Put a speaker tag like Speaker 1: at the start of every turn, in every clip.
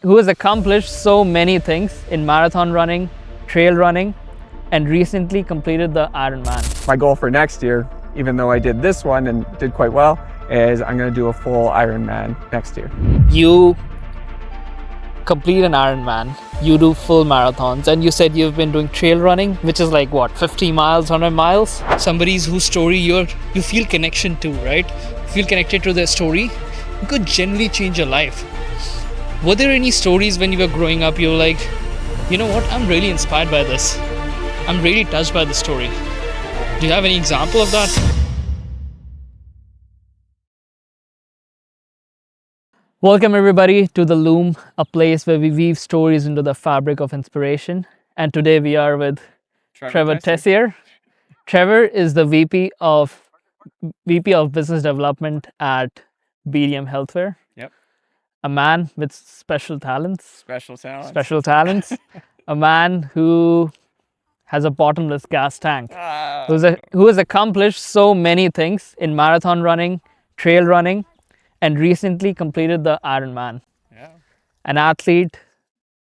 Speaker 1: who has accomplished so many things in marathon running, trail running, and recently completed the Ironman.
Speaker 2: My goal for next year, even though I did this one and did quite well, is I'm going to do a full Ironman next year.
Speaker 1: You complete an Ironman, you do full marathons, and you said you've been doing trail running, which is like what, 50 miles, 100 miles? Somebody's whose story you feel connection to, right? You feel connected to their story. It could generally change your life. Were there any stories when you were growing up, you were like, you know what, I'm really inspired by this. I'm really touched by the story. Do you have any example of that? Welcome everybody to The Loom, a place where we weave stories into the fabric of inspiration. And today we are with Trevor Tessier. Trevor is the VP of Business Development at BDM Healthcare.
Speaker 2: Yep.
Speaker 1: A man with special talents.
Speaker 2: Special
Speaker 1: talents. A man who has a bottomless gas tank. Who has accomplished so many things in marathon running, trail running, and recently completed the Ironman.
Speaker 2: Yeah.
Speaker 1: An athlete,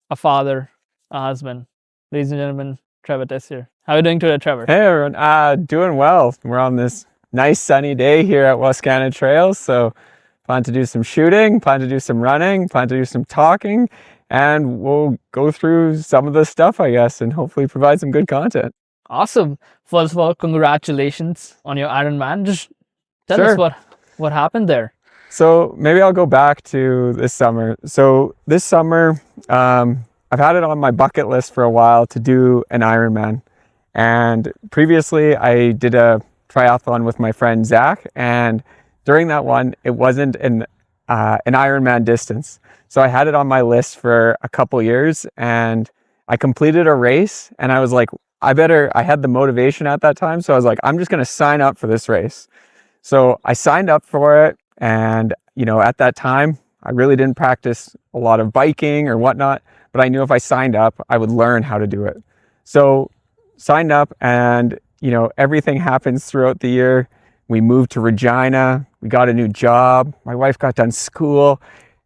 Speaker 1: a father, a husband. Ladies and gentlemen, Trevor Tessier. How are you doing today, Trevor?
Speaker 2: Hey everyone, doing well. We're on this nice sunny day here at Wascana Trails, so plan to do some shooting, plan to do some running, plan to do some talking, and we'll go through some of the stuff, I guess, and hopefully provide some good content.
Speaker 1: Awesome. First of all, congratulations on your Ironman. Just tell us what happened there.
Speaker 2: So maybe I'll go back to this summer. So this summer, I've had it on my bucket list for a while to do an Ironman. And previously I did a triathlon with my friend Zach. And during that one, it wasn't an Ironman distance. So I had it on my list for a couple years and I completed a race and I was like, I had the motivation at that time. So I was like, I'm just going to sign up for this race. So I signed up for it. And, you know, at that time, I really didn't practice a lot of biking or whatnot, but I knew if I signed up, I would learn how to do it. So signed up and, you know, everything happens throughout the year. We moved to Regina. We got a new job. My wife got done school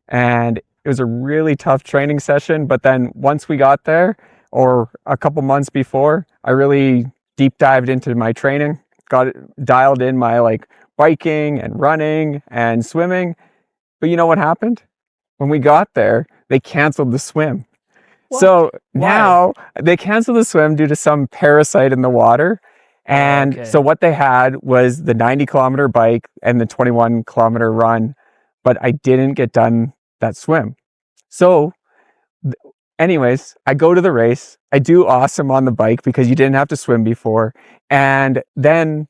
Speaker 2: and it was a really tough training session. But then once we got there, or a couple months before, I really deep dived into my training, got it dialed in my biking and running and swimming. But you know what happened? When we got there, they canceled the swim.
Speaker 1: What?
Speaker 2: So
Speaker 1: Why?
Speaker 2: Now they canceled the swim due to some parasite in the water. And So what they had was the 90-kilometer bike and the 21-kilometer run, but I didn't get done that swim. So anyways, I go to the race. I do awesome on the bike because you didn't have to swim before. And then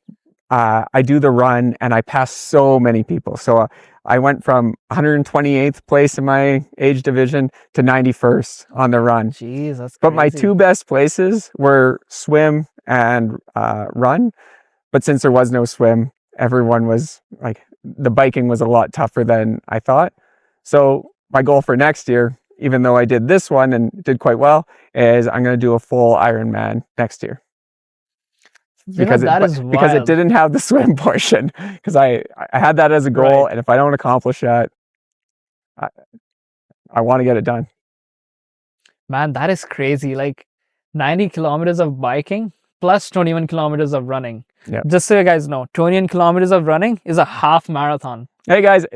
Speaker 2: I do the run and I pass so many people. So I went from 128th place in my age division to 91st on the run.
Speaker 1: Jeez, that's crazy.
Speaker 2: But my two best places were swim and run. But since there was no swim, everyone was the biking was a lot tougher than I thought. So my goal for next year, even though I did this one and did quite well, is I'm going to do a full Ironman next year. Because it didn't have the swim portion, because I had that as a goal, right. And if I don't accomplish that, I want to get it done.
Speaker 1: Man, that is crazy. 90 kilometers of biking plus 21 kilometers of running.
Speaker 2: Yep.
Speaker 1: Just so you guys know, 21 kilometers of running is a half marathon.
Speaker 2: Hey guys,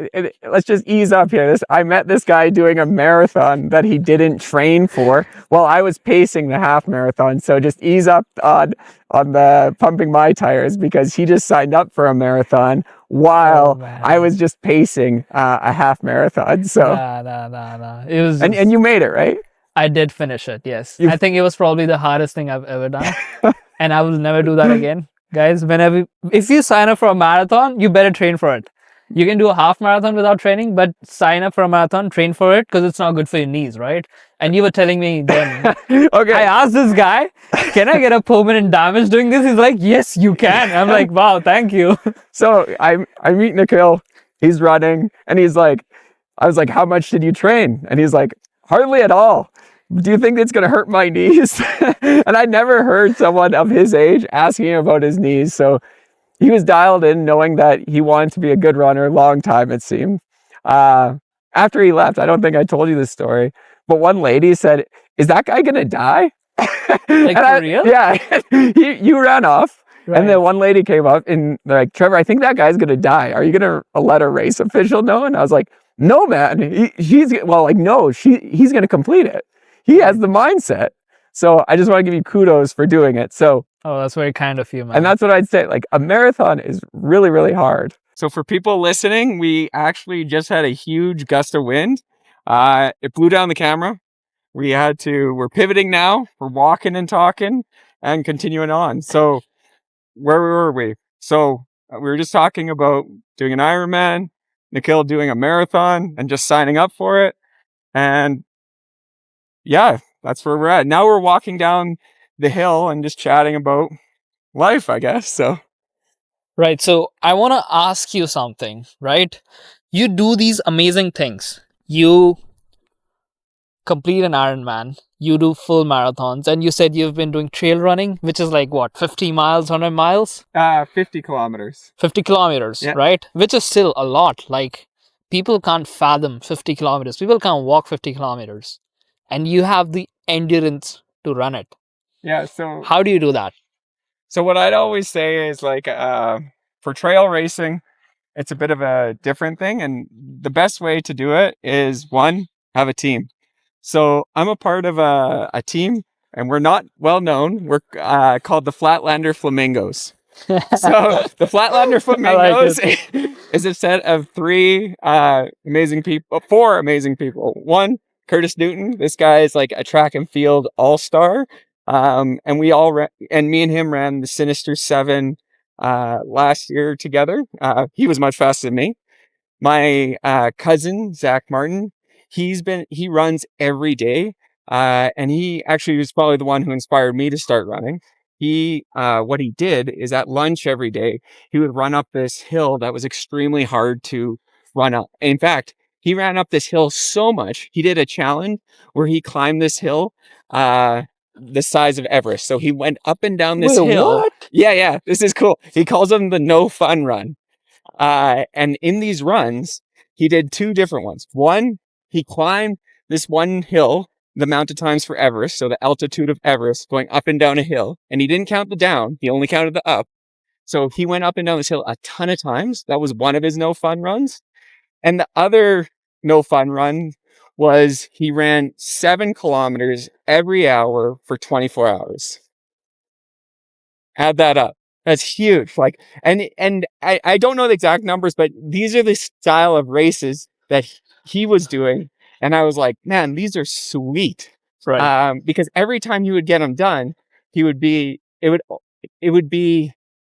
Speaker 2: let's just ease up here. I met this guy doing a marathon that he didn't train for while I was pacing the half marathon. So just ease up on the pumping my tires, because he just signed up for a marathon while I was just pacing a half marathon. So
Speaker 1: nah. It was
Speaker 2: and you made it, right?
Speaker 1: I did finish it, yes. I think it was probably the hardest thing I've ever done. And I will never do that again. Guys, if you sign up for a marathon, you better train for it. You can do a half marathon without training, but sign up for a marathon, train for it, because it's not good for your knees, right? And you were telling me then,
Speaker 2: okay.
Speaker 1: I asked this guy, can I get a permanent damage doing this? He's like, yes, you can. I'm like, wow, thank you.
Speaker 2: So I meet Nikhil, he's running, and I was like, how much did you train? And he's like, hardly at all. Do you think it's going to hurt my knees? And I never heard someone of his age asking about his knees. So he was dialed in, knowing that he wanted to be a good runner, long time it seemed. After he left, I don't think I told you this story, But one lady said, "Is that guy gonna die?"
Speaker 1: Like, for real?
Speaker 2: Yeah, you ran off.
Speaker 1: Right.
Speaker 2: And then one lady came up and they're like, "Trevor, I think that guy's gonna die. Are you gonna let a race official know?" And I was like, "No, man. He's gonna complete it. He has the mindset." So I just want to give you kudos for doing it. So,
Speaker 1: oh, that's very kind of you, man.
Speaker 2: and that's what I'd say. Like, a marathon is really, really hard. So for people listening, we actually just had a huge gust of wind. It blew down the camera. We're pivoting now. We're walking and talking and continuing on. So where were we? So we were just talking about doing an Ironman, Nikhil doing a marathon and just signing up for it. And yeah, that's where we're at. Now we're walking down the hill and just chatting about life, I guess. So
Speaker 1: right. So I want to ask you something, right? You do these amazing things. You complete an Ironman. You do full marathons. And you said you've been doing trail running, which is like what, 50 miles, 100 miles?
Speaker 2: 50 kilometers.
Speaker 1: 50 kilometers,
Speaker 2: Yeah.
Speaker 1: right? Which is still a lot. Like, people can't fathom 50 kilometers. People can't walk 50 kilometers. And you have the endurance to run it.
Speaker 2: Yeah. So
Speaker 1: How do you do that?
Speaker 2: So what I'd always say is like, for trail racing, it's a bit of a different thing. And the best way to do it is, one, have a team. So I'm a part of a team, and we're not well known. We're called the Flatlander Flamingos. So the Flatlander Flamingos is a set of four amazing people. One, Curtis Newton. This guy is like a track and field all-star. And me and him ran the Sinister 7 last year together. He was much faster than me. My cousin, Zach Martin, he runs every day. And he actually was probably the one who inspired me to start running. What he did is, at lunch every day, he would run up this hill that was extremely hard to run up. In fact, he ran up this hill so much, he did a challenge where he climbed this hill, the size of Everest. So he went up and down this hill.
Speaker 1: What?
Speaker 2: Yeah, this is cool. He calls them the no fun run. And in these runs, he did two different ones. One, he climbed this one hill the amount of times for Everest, so the altitude of Everest, going up and down a hill. And he didn't count the down, he only counted the up. So he went up and down this hill a ton of times. That was one of his no fun runs. And the other no fun run was he ran 7 kilometers every hour for 24 hours. Add that up. That's huge. Like, and I don't know the exact numbers, but these are the style of races that he was doing. And I was like, man, these are sweet.
Speaker 1: Right.
Speaker 2: Because every time you would get them done, it would be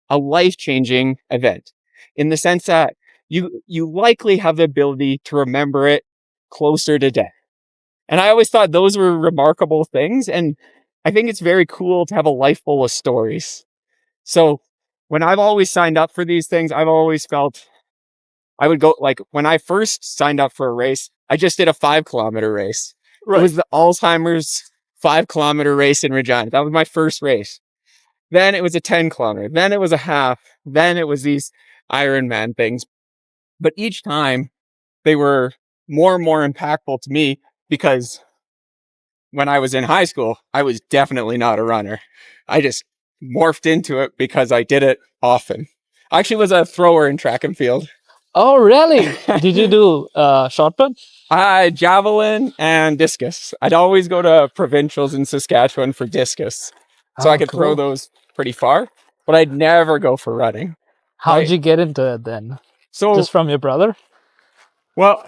Speaker 2: a life-changing event, in the sense that you likely have the ability to remember it closer to death. And I always thought those were remarkable things. And I think it's very cool to have a life full of stories. So when I've always signed up for these things, I've always felt I would go, like, when I first signed up for a race, I just did a 5-kilometer race. Right. It was the Alzheimer's 5-kilometer race in Regina. That was my first race. Then it was a 10-kilometer. Then it was a half. Then it was these Ironman things. But each time they were more and more impactful to me, because when I was in high school, I was definitely not a runner. I just morphed into it because I did it often. I actually was a thrower in track and field.
Speaker 1: Oh, really? Did you do shot put?
Speaker 2: Javelin and discus. I'd always go to provincials in Saskatchewan for discus. So I could throw those pretty far, but I'd never go for running.
Speaker 1: How'd you get into it then?
Speaker 2: So,
Speaker 1: just from your brother?
Speaker 2: Well,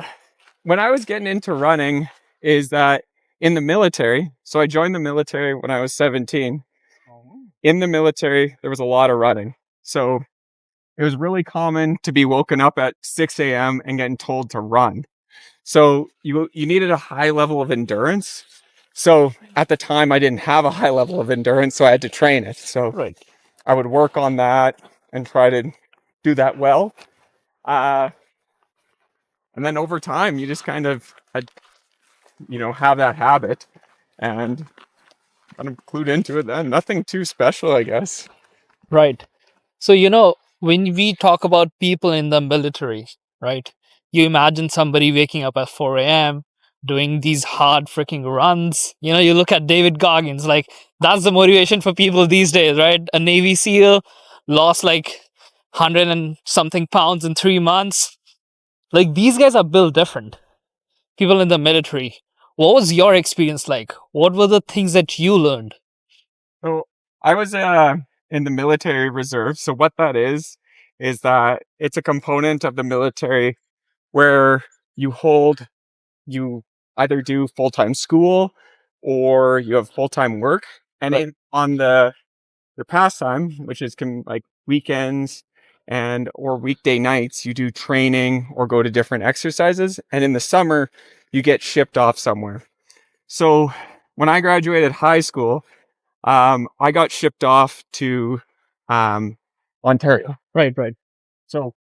Speaker 2: when I was getting into running is that in the military, so I joined the military when I was 17. In the military, there was a lot of running. So it was really common to be woken up at 6 a.m. and getting told to run. So you needed a high level of endurance. So at the time, I didn't have a high level of endurance, so I had to train it. So right. I would work on that and try to do that well. And then over time, you just kind of have that habit and kind of clued into it then. Nothing too special, I guess.
Speaker 1: Right. So, when we talk about people in the military, right? You imagine somebody waking up at 4 a.m., doing these hard freaking runs. You know, you look at David Goggins, like that's the motivation for people these days, right? A Navy SEAL lost like 100 and something pounds in 3 months. Like these guys are built different. People in the military. What was your experience like? What were the things that you learned?
Speaker 2: So I was in the military reserve. So what that is that it's a component of the military where you either do full-time school or you have full-time work. And
Speaker 1: Right.
Speaker 2: on your pastime, which is like weekends and or weekday nights, you do training or go to different exercises. And in the summer, you get shipped off somewhere. So when I graduated high school, I got shipped off to Ontario.
Speaker 1: Right.
Speaker 2: So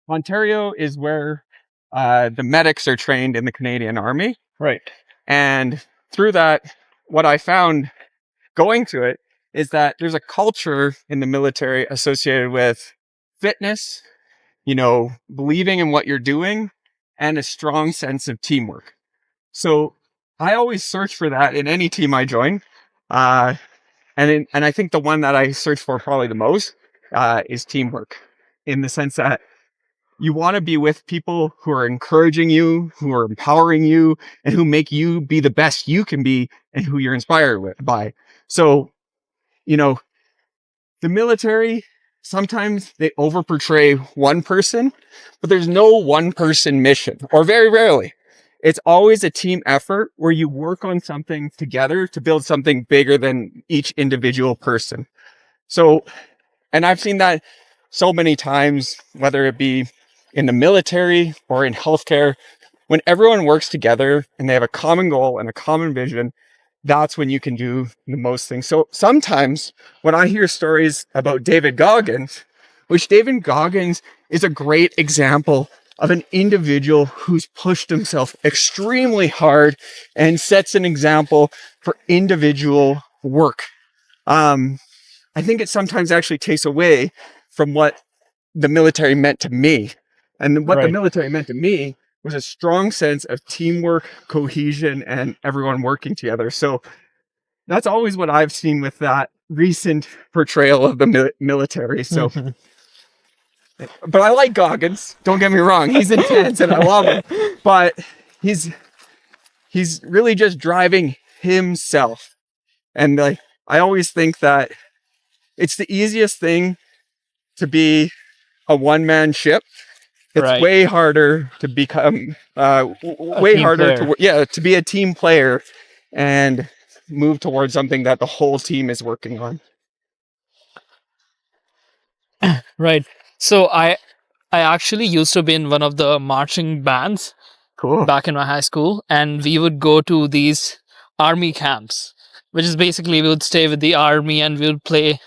Speaker 2: Ontario is where the medics are trained in the Canadian Army.
Speaker 1: Right.
Speaker 2: And through that, what I found going to it is that there's a culture in the military associated with fitness, believing in what you're doing, and a strong sense of teamwork. So I always search for that in any team I join. And I think the one that I search for probably the most is teamwork, in the sense that you want to be with people who are encouraging you, who are empowering you, and who make you be the best you can be, and who you're inspired by. So, the military, sometimes they over portray one person, but there's no one person mission, or very rarely. It's always a team effort where you work on something together to build something bigger than each individual person. So, and I've seen that so many times, whether it be in the military or in healthcare, when everyone works together and they have a common goal and a common vision, that's when you can do the most things. So sometimes when I hear stories about David Goggins, which David Goggins is a great example of an individual who's pushed himself extremely hard and sets an example for individual work. I think it sometimes actually takes away from what the military meant to me. And what the military meant to me was a strong sense of teamwork, cohesion, and everyone working together. So that's always what I've seen with that recent portrayal of the military. So, but I like Goggins. Don't get me wrong; he's intense, and I love him. But he's really just driving himself. And like I always think that it's the easiest thing to be a one-man ship. It's way harder to become way harder to be a team player and move towards something that the whole team is working on.
Speaker 1: Right. So I actually used to be in one of the marching bands back in my high school, and we would go to these army camps, which is basically we would stay with the army and we would play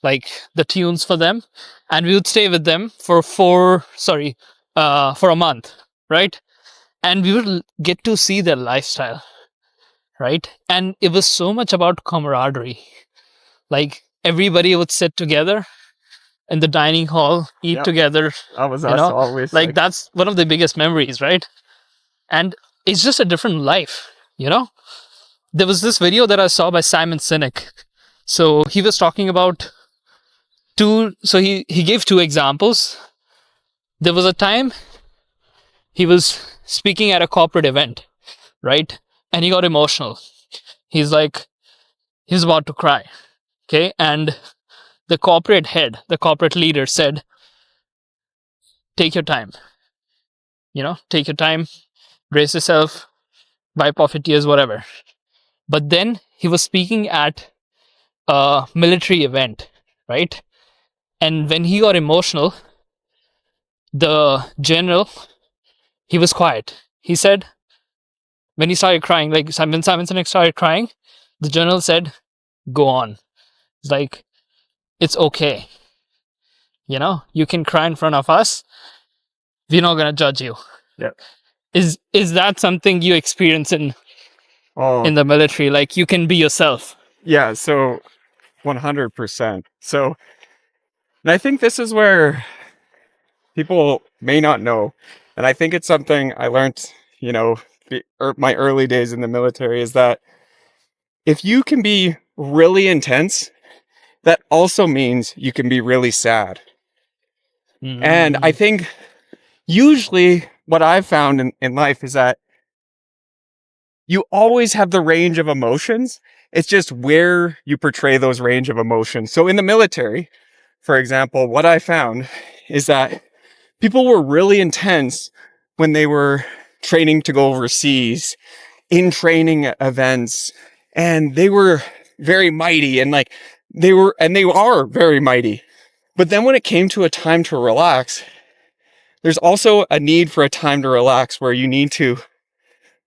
Speaker 1: like the tunes for them, and we would stay with them for for a month, right? And we would get to see their lifestyle, right? And it was so much about camaraderie. Like everybody would sit together in the dining hall, eat together.
Speaker 2: That was us always.
Speaker 1: Like that's one of the biggest memories, right? And it's just a different life, There was this video that I saw by Simon Sinek. So he was talking about he gave two examples. There was a time he was speaking at a corporate event, right? And he got emotional. He was about to cry. Okay. And the corporate head, the corporate leader said, take your time, take your time, brace yourself, wipe off your tears, whatever. But then he was speaking at a military event, right? And when he got emotional, the general, he was quiet. He said, when he started crying, like when Simon Sinek started crying, the general said, go on. It's like, it's okay. You can cry in front of us. We're not going to judge you.
Speaker 2: Yeah.
Speaker 1: Is that something you experience in the military? Like you can be yourself.
Speaker 2: Yeah. So 100%. So, and I think this is where people may not know. And I think it's something I learned, or my early days in the military is that if you can be really intense, that also means you can be really sad. And I think usually what I've found in life is that you always have the range of emotions. It's just where you portray those range of emotions. So in the military, for example, what I found is that people were really intense when they were training to go overseas, in training events, and they were very mighty, and like they are very mighty. But then when it came to a time to relax, there's also a need for a time to relax where you need to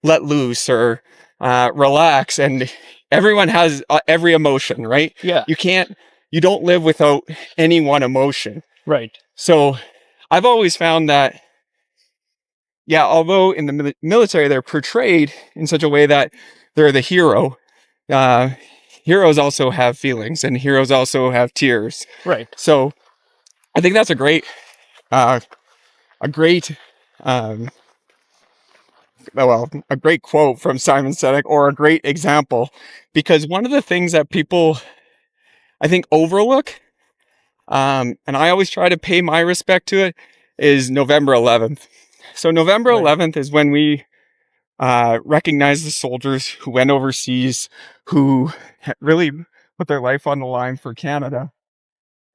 Speaker 2: let loose or relax. And everyone has every emotion, right?
Speaker 1: Yeah.
Speaker 2: You don't live without any one emotion.
Speaker 1: Right.
Speaker 2: So I've always found that, yeah, although in the military they're portrayed in such a way that they're the hero, heroes also have feelings and heroes also have tears.
Speaker 1: Right.
Speaker 2: So I think that's a great, um, a great quote from Simon Sinek, or a great example, because one of the things that people, I think, overlook, and I always try to pay my respect to it, is November 11th. So November 11th is when we recognize the soldiers who went overseas, who really put their life on the line for Canada.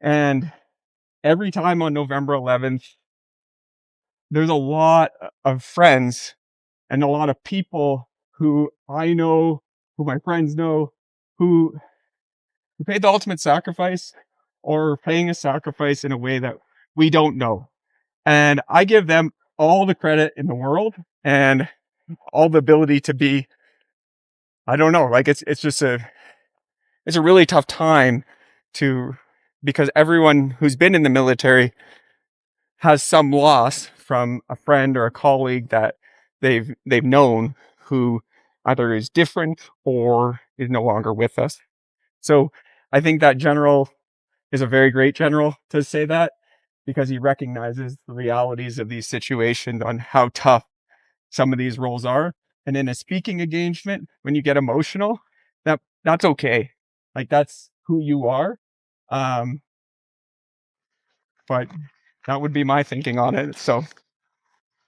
Speaker 2: And every time on November 11th, there's a lot of friends and a lot of people who I know, who my friends know, who paid the ultimate sacrifice, or paying a sacrifice in a way that we don't know. And I give them all the credit in the world and all the ability to be, I don't know, like it's a really tough time because everyone who's been in the military has some loss from a friend or a colleague that they've known, who either is different or is no longer with us. So I think that general is a very great general to say that, because he recognizes the realities of these situations, on how tough some of these roles are. And in a speaking engagement, when you get emotional, that's okay. Like, that's who you are. But that would be my thinking on it. So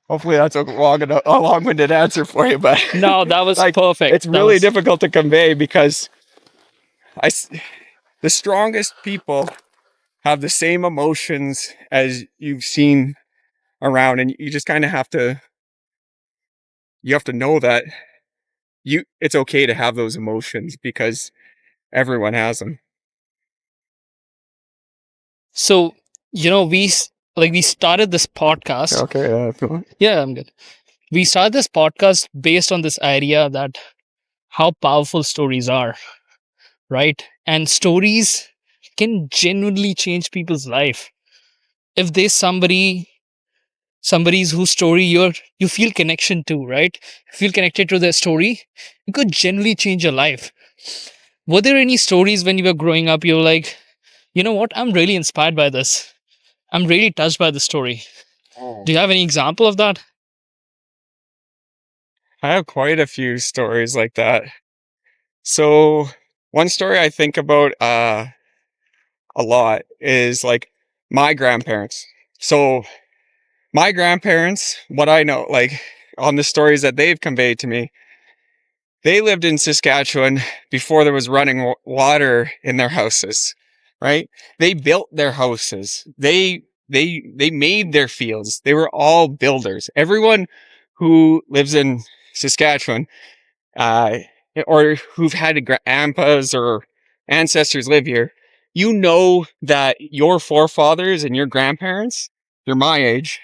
Speaker 2: hopefully that's a long-winded answer for you, but
Speaker 1: No, that was
Speaker 2: like,
Speaker 1: perfect.
Speaker 2: it's really difficult to convey, because the strongest people have the same emotions as you've seen around, and you just kind of have to know that it's okay to have those emotions, because everyone has them.
Speaker 1: So, we started this podcast.
Speaker 2: Okay.
Speaker 1: Yeah, I'm good. We started this podcast based on this idea that how powerful stories are, right? And stories can genuinely change people's life. If there's somebody's whose story you feel connection to, right? Feel connected to their story, it could genuinely change your life. Were there any stories when you were growing up you were like, you know what, I'm really inspired by this, I'm really touched by the story? Do you have any example of that?
Speaker 2: I have quite a few stories like that. So one story I think about a lot is like my grandparents. So my grandparents, what I know, like on the stories that they've conveyed to me, they lived in Saskatchewan before there was running water in their houses, right? They built their houses. They made their fields. They were all builders. Everyone who lives in Saskatchewan, uh, or who've had grandpas or ancestors live here, you know that your forefathers and your grandparents, they're my age,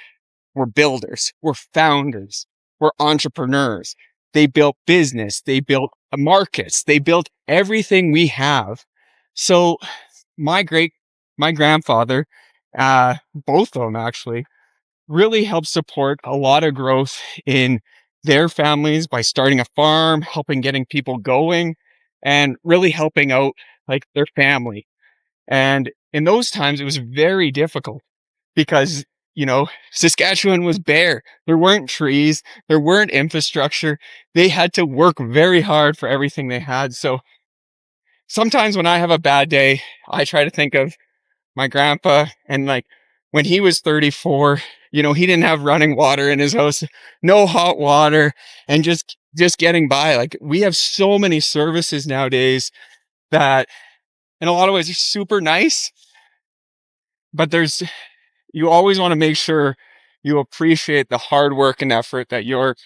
Speaker 2: were builders, were founders, were entrepreneurs. They built business, they built markets, they built everything we have. So my grandfather, both of them actually, really helped support a lot of growth in their families by starting a farm, helping getting people going, and really helping out like their family. And in those times, it was very difficult, because Saskatchewan was bare. There weren't trees. There weren't infrastructure. They had to work very hard for everything they had. So sometimes when I have a bad day, I try to think of my grandpa, and like when he was 34, he didn't have running water in his house, no hot water, and just getting by. Like, we have so many services nowadays that in a lot of ways are super nice, but you always want to make sure you appreciate the hard work and effort that your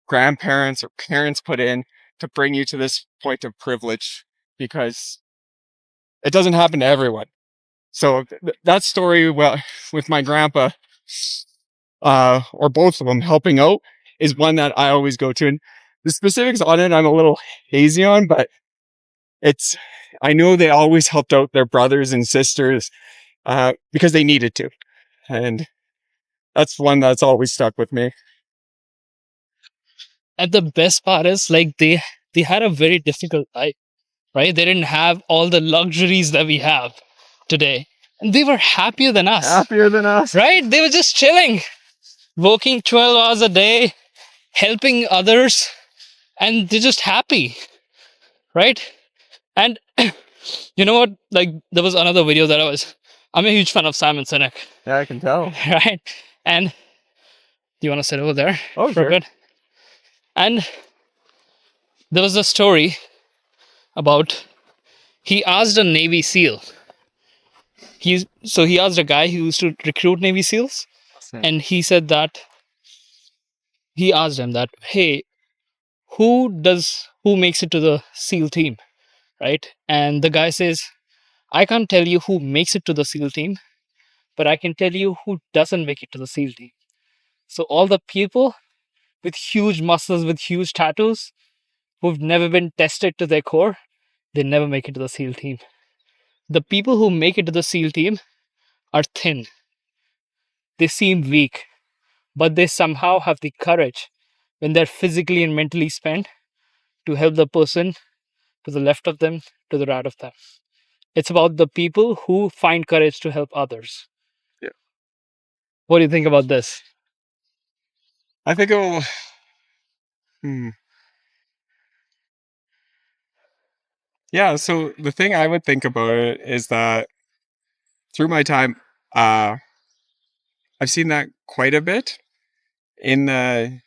Speaker 2: grandparents or parents put in to bring you to this point of privilege, because it doesn't happen to everyone. So that story, well, with my grandpa, or both of them helping out, is one that I always go to. And the specifics on it, I'm a little hazy on, but I know they always helped out their brothers and sisters, because they needed to. And that's one that's always stuck with me.
Speaker 1: And the best part is, like, they had a very difficult life, right? They didn't have all the luxuries that we have today. And they were happier than us.
Speaker 2: Happier than us.
Speaker 1: Right? They were just chilling, working 12 hours a day, helping others, and they're just happy. Right? And you know what? Like, there was another video that I'm a huge fan of Simon Sinek.
Speaker 2: Yeah, I can tell.
Speaker 1: Right? And do you want to sit over there?
Speaker 2: Oh, sure.
Speaker 1: Good. And there was a story about, he asked a Navy SEAL. He asked a guy who used to recruit Navy SEALs, and he said that he asked him that, hey, who makes it to the SEAL team, right? And the guy says, I can't tell you who makes it to the SEAL team, but I can tell you who doesn't make it to the SEAL team. So all the people with huge muscles, with huge tattoos, who've never been tested to their core, they never make it to the SEAL team. The people who make it to the SEAL team are thin. They seem weak, but they somehow have the courage, when they're physically and mentally spent, to help the person to the left of them, to the right of them. It's about the people who find courage to help others.
Speaker 2: Yeah.
Speaker 1: What do you think about this?
Speaker 2: I think yeah, so the thing I would think about it is that through my time, I've seen that quite a bit in the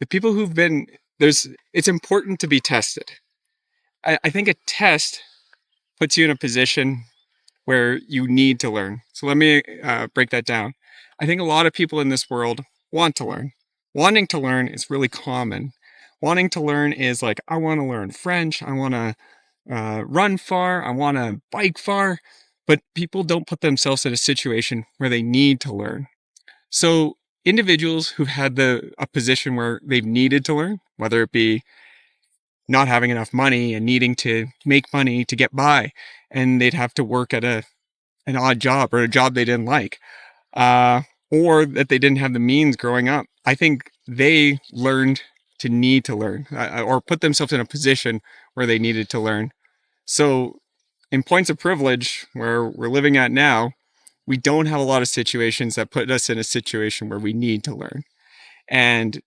Speaker 2: people who've been it's important to be tested. I think a test puts you in a position where you need to learn. So let me break that down. I think a lot of people in this world want to learn. Wanting to learn is really common. Wanting to learn is like, I want to learn French. I want to run far. I want to bike far. But people don't put themselves in a situation where they need to learn. So individuals who've had a position where they've needed to learn, whether it be not having enough money and needing to make money to get by, and they'd have to work at an odd job or a job they didn't like, or that they didn't have the means growing up. I think they learned to need to learn, or put themselves in a position where they needed to learn. So in points of privilege where we're living at now, we don't have a lot of situations that put us in a situation where we need to learn. And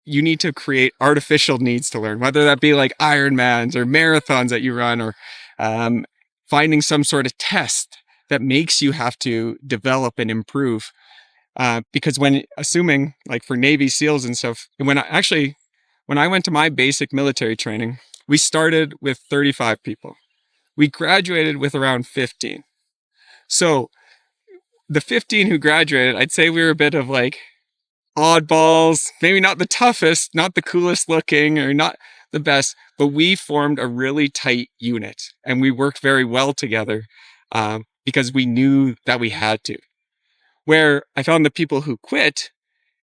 Speaker 2: you need to create artificial needs to learn, whether that be like Ironmans or marathons that you run, or finding some sort of test that makes you have to develop and improve. Because assuming like for Navy SEALs and stuff, when I went to my basic military training, we started with 35 people. We graduated with around 15. So the 15 who graduated, I'd say we were a bit of like oddballs, maybe not the toughest, not the coolest looking, or not the best, but we formed a really tight unit and we worked very well together, because we knew that we had to. Where I found the people who quit,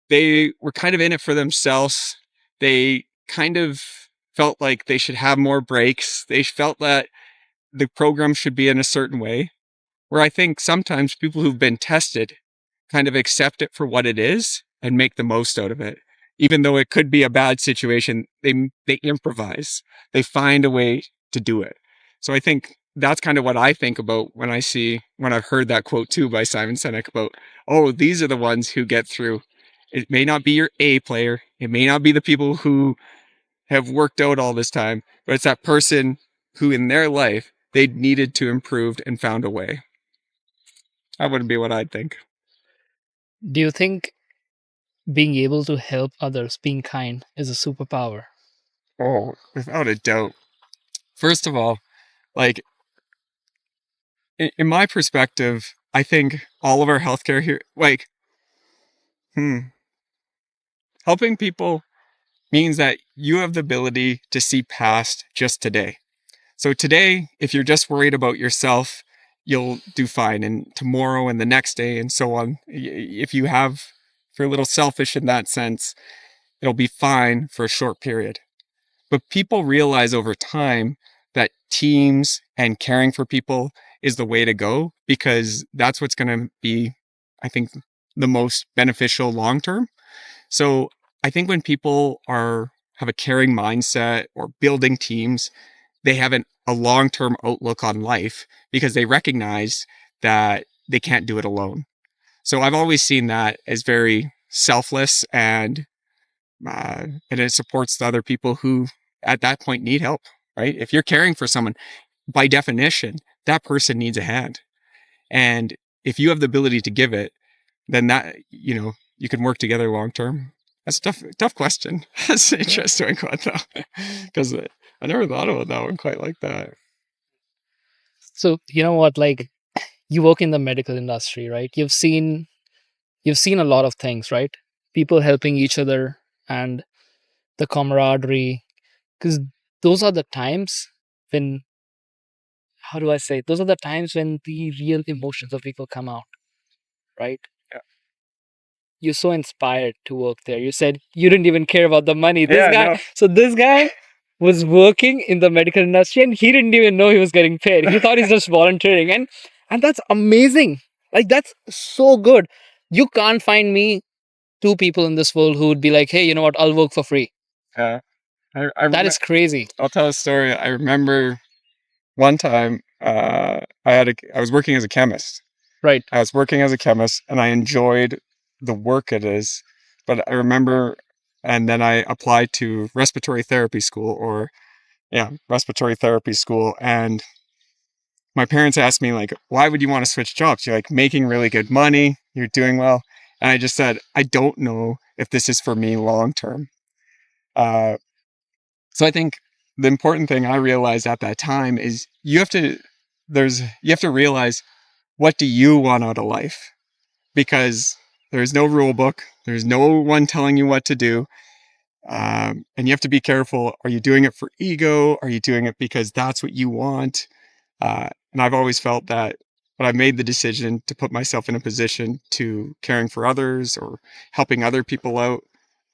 Speaker 2: they were kind of in it for themselves. They kind of felt like they should have more breaks. They felt that the program should be in a certain way. Where I think sometimes people who've been tested kind of accept it for what it is and make the most out of it. Even though it could be a bad situation, they improvise. They find a way to do it. So I think that's kind of what I think about when I've heard that quote too by Simon Sinek about, oh, these are the ones who get through. It may not be your A player. It may not be the people who have worked out all this time, but it's that person who in their life they needed to improve and found a way. That wouldn't be what I'd think.
Speaker 1: Do you think being able to help others, being kind, is a superpower?
Speaker 2: Oh, without a doubt. First of all, like in my perspective, I think all of our healthcare here, like, helping people means that you have the ability to see past just today. So today, if you're just worried about yourself, you'll do fine. And tomorrow and the next day and so on, if you're a little selfish in that sense, it'll be fine for a short period. But people realize over time that teams and caring for people is the way to go, because that's what's going to be, I think, the most beneficial long term. So I think when people have a caring mindset or building teams, they have a long-term outlook on life because they recognize that they can't do it alone. So I've always seen that as very selfless, and it supports the other people who at that point need help, right? If you're caring for someone, by definition, that person needs a hand. And if you have the ability to give it, then that, you can work together long term. That's a tough question. That's an interesting one though, because I never thought about that one quite like that.
Speaker 1: So you know what, like, you work in the medical industry, right? You've seen a lot of things, right? People helping each other and the camaraderie, because those are the times when, how do I say, those are the times when the real emotions of people come out, right?
Speaker 2: Yeah.
Speaker 1: You're so inspired to work there. You said you didn't even care about the money.
Speaker 2: No.
Speaker 1: So this guy was working in the medical industry and he didn't even know he was getting paid. He thought he's just volunteering, and that's amazing. Like, that's so good. You can't find me two people in this world who would be like, hey, you know what? I'll work for free.
Speaker 2: Yeah.
Speaker 1: That is crazy.
Speaker 2: I'll tell a story. I remember one time I was working as a chemist.
Speaker 1: Right.
Speaker 2: I was working as a chemist and I enjoyed the work it is. But I remember, and then I applied to respiratory therapy school, and my parents asked me, like, why would you want to switch jobs? You're like making really good money, you're doing well. And I just said, I don't know if this is for me long term. So I think the important thing I realized at that time is you have to realize, what do you want out of life? Because there's no rule book, there's no one telling you what to do. And you have to be careful. Are you doing it for ego? Are you doing it because that's what you want? And I've always felt that when I made the decision to put myself in a position to caring for others or helping other people out,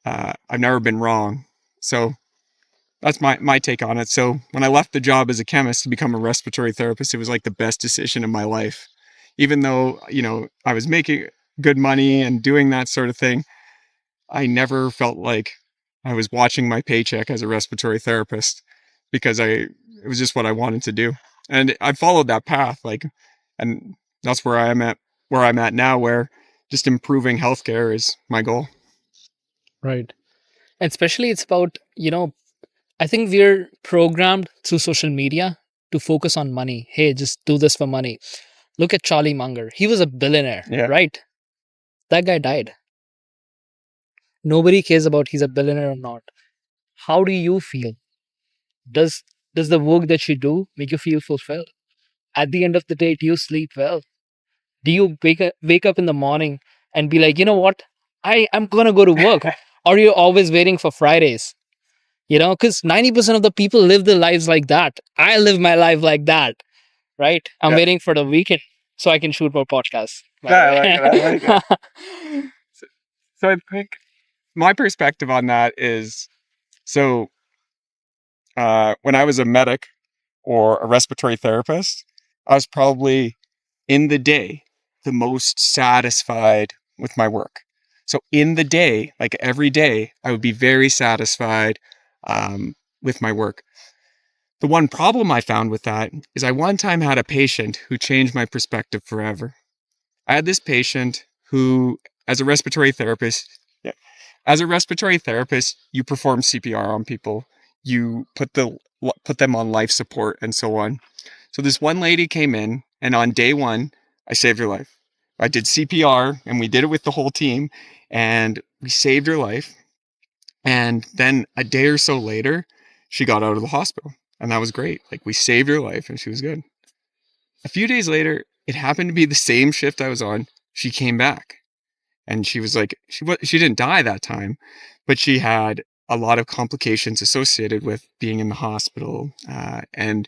Speaker 2: I've never been wrong. So that's my take on it. So when I left the job as a chemist to become a respiratory therapist, it was like the best decision of my life. Even though, I was making good money and doing that sort of thing, I never felt like I was watching my paycheck as a respiratory therapist, because it was just what I wanted to do. And I followed that path, and that's where I'm at now, where just improving healthcare is my goal.
Speaker 1: Right. And especially it's about, I think we're programmed through social media to focus on money. Hey, just do this for money. Look at Charlie Munger. He was a billionaire,
Speaker 2: Yeah.
Speaker 1: right? That guy died. Nobody cares about he's a billionaire or not. How do you feel? Does the work that you do make you feel fulfilled? At the end of the day, do you sleep well? Do you wake up in the morning and be like, you know what? I'm gonna go to work? Or you're always waiting for Fridays? Because 90% of the people live their lives like that. I live my life like that, right? I'm
Speaker 2: Yeah.
Speaker 1: waiting for the weekend so I can shoot more podcasts.
Speaker 2: Yeah, I like it. So I think my perspective on that is, so when I was a medic or a respiratory therapist, I was probably in the day the most satisfied with my work. So in the day, like every day, I would be very satisfied with my work. The one problem I found with that is I one time had a patient who changed my perspective forever. I had this patient who, as a respiratory therapist, you perform CPR on people. You put them on life support and so on. So this one lady came in, and on day one, I saved her life. I did CPR, and we did it with the whole team, and we saved her life. And then a day or so later, she got out of the hospital, and that was great. Like, we saved her life, and she was good. A few days later, it happened to be the same shift I was on. She came back, and she was like, she didn't die that time, but she had a lot of complications associated with being in the hospital, and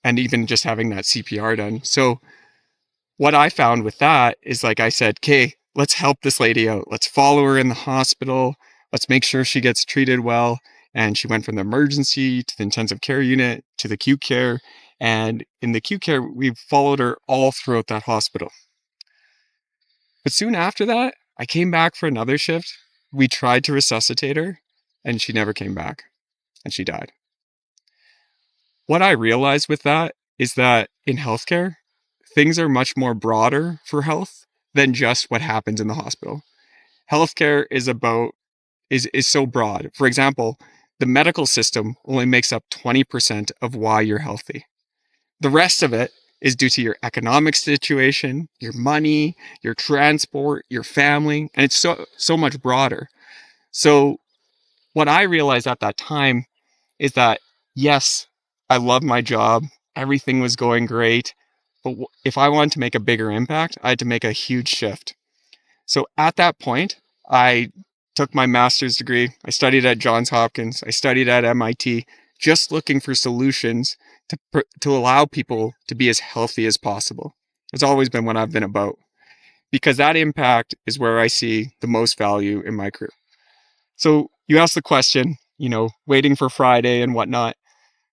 Speaker 2: even just having that CPR done. So what I found with that is, like I said, okay, let's help this lady out. Let's follow her in the hospital. Let's make sure she gets treated well. And she went from the emergency to the intensive care unit to the acute care. And in the acute care, we followed her all throughout that hospital. But soon after that, I came back for another shift. We tried to resuscitate her, and she never came back, and she died. What I realized with that is that in healthcare, things are much more broader for health than just what happens in the hospital. Healthcare is so broad. For example, the medical system only makes up 20% of why you're healthy. The rest of it is due to your economic situation, your money, your transport, your family, and it's so much broader. So what I realized at that time is that, yes, I love my job. Everything was going great. But if I wanted to make a bigger impact, I had to make a huge shift. So at that point, I took my master's degree. I studied at Johns Hopkins. I studied at MIT, just looking for solutions to allow people to be as healthy as possible. It's always been what I've been about, because that impact is where I see the most value in my career. So you asked the question, waiting for Friday and whatnot.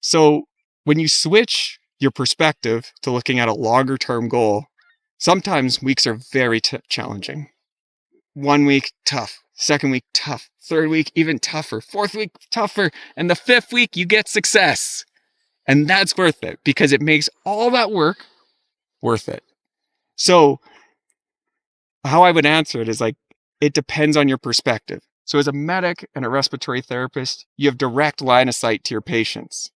Speaker 2: So when you switch your perspective to looking at a longer term goal, sometimes weeks are very challenging. 1 week, tough. 2nd week, tough. 3rd week, even tougher. 4th week, tougher. And the 5th week, you get success. And that's worth it, because it makes all that work worth it. So how I would answer it is like, it depends on your perspective. So as a medic and a respiratory therapist, you have direct line of sight to your patients.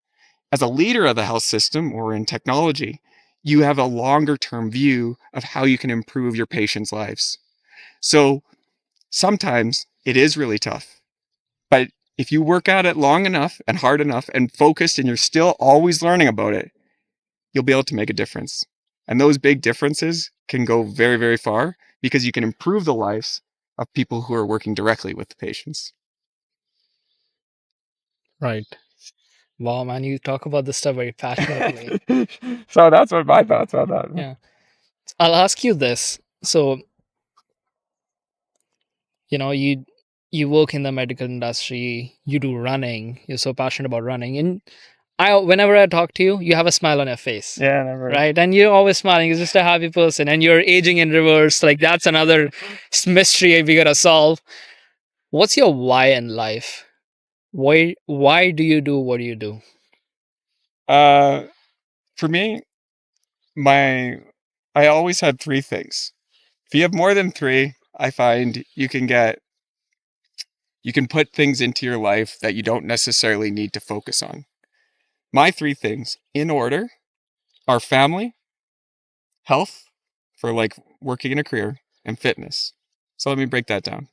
Speaker 2: As a leader of the health system or in technology, you have a longer term view of how you can improve your patients' lives. So sometimes it is really tough, but if you work at it long enough and hard enough and focused, and you're still always learning about it, you'll be able to make a difference. And those big differences can go very, very far, because you can improve the lives of people who are working directly with the patients.
Speaker 1: Right. Wow, man, you talk about this stuff very passionately.
Speaker 2: So that's what my thoughts on that.
Speaker 1: Yeah. I'll ask you this. So, you work in the medical industry, you do running, you're so passionate about running. And whenever I talk to you, you have a smile on your face.
Speaker 2: Yeah, never.
Speaker 1: Right? And you're always smiling. You're just a happy person, and you're aging in reverse. Like, that's another mystery we gotta solve. What's your why in life? Why do you do what you do?
Speaker 2: For me, I always had 3 things. If you have more than 3, I find you can put things into your life that you don't necessarily need to focus on. My 3 things, in order, are family, health, for like working in a career, and fitness. So let me break that down.